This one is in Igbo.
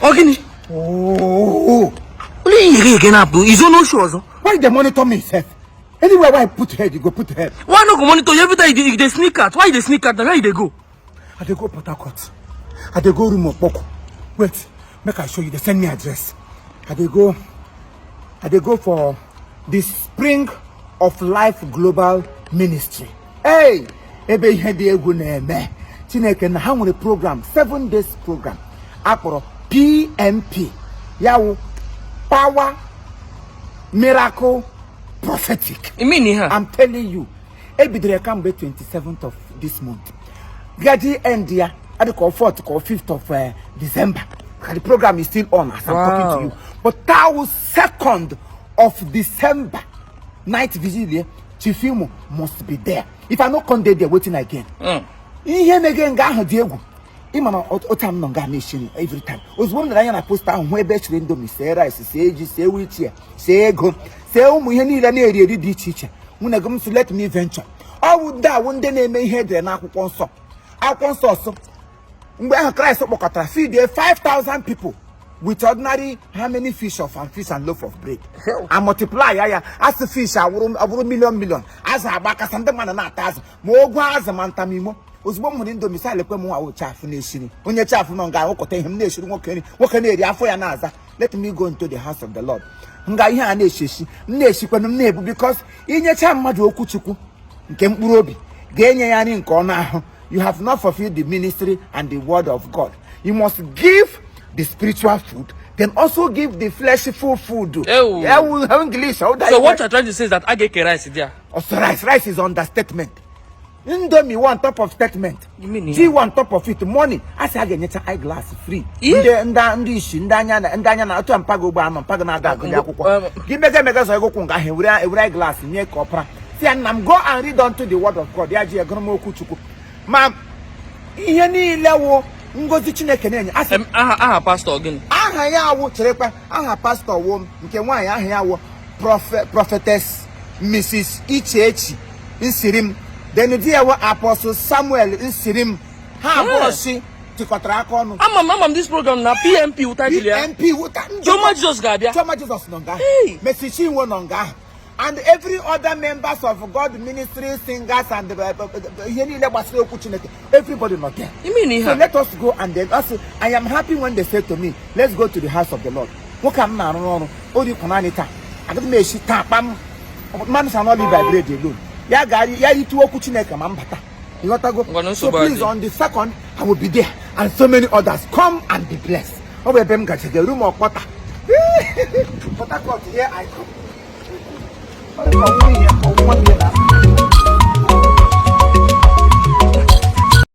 Okay. Oh. Only again up. Is no shows. Why they monitor me, sir? Anywhere where I put head, you go put head. Why not go monitor you every time they sneak out? Why they sneak out? Where they go? I they go Port Har Court. I they go room of Boko. Wait, make I show you. They send me address. I they go for the Spring of Life Global Ministry. Hey, ebe ihe dị egwu na-eme. Chineke na ha nwere program, 7 days program. Akpọrọ PMP. Yawu Power Miracle Prophetic. You mean here? I'm telling you. Ebidere kambe 27th of this month. Gaji end ya at the 4th or 5th of December. The program is still on as I'm talking to you. But that was 2nd of December night vigil. Chiefimo must be there. If I not come there, they're waiting again. Ihe again ga diegu. Imama otam no ga nation every time. Ozwo na na poster ho ebe chire ndomi say rice, say ji, say wheat here, say ego, say umu ihe niile na eri di iche. Muna go to let me venture. I would da one day na eme ihe de na akwụkwọ nsọ. Akwụkwọ nsọ so mgbe ahụ Christ kpọkọtara feed 5,000 people with ordinary how many fish and loaf of bread. And multiply ya as the fish abụrụ million as agbaka ndị mmadụ na-ata azụ ma ogwu azụ ma ntamimo ozugbo m hụrụ indomi sale kwe m nwa chafu na-eshiri onye chafu nọ nga akọta ihe m na-eshiri nwoke na-eri afọ ya na-aza. Let me go into the house of the Lord. Nga ihe a na-esheshi m na-eshikwanụ m na-ebu because inyecha mmadụ okwu Chukwu nke mkpụrụ obi ga-enye ya nri nke ọnụ ahụ. You have not fulfilled the ministry and the word of God. You must give the spiritual food, then also give the fleshful food. English. So what you're trying to say is that I get rice there. Also rice is understatement. Indomie one top of statement. You mean G one top of it. Money. I say I get eyeglass free. Ndanya na otu ampago gba ampago na ada akwụkwọ. Give me so go kunga he we eyeglass nye kopra. See and go and read unto the word of God. Ya ji egono okwu Chukwu. Ma ihe niile wo ngozi Chineke na-enye asị aha pastor again. Aha ya wo cherekwa aha pastor wo nke nwaanyị aha ya wo prophetess Mrs. Ichechi Nsirim. Then dia wo Apostle Samuel Nsirim. Ha bosi tikotara aka ọnụ. Amam this program na PMP utadili. PMP uta. Choma Jesus ga-abịa. Choma Jesus nọ nga. Mercy Chinwo nọ nga. And every other members of God ministry, singers, and everybody not there. You mean so let us go and then also I am happy when they say to me, let's go to the house of the Lord. What am I no? Odi kunanita. I don't make shit tapam. Man shall not live by bread alone. Ya gari ya itu oku Chineke mambata. You got to go. So please on the 2nd I will be there and so many others come and be blessed. Over them got the room of water. Port Har Court, here I come. Oh,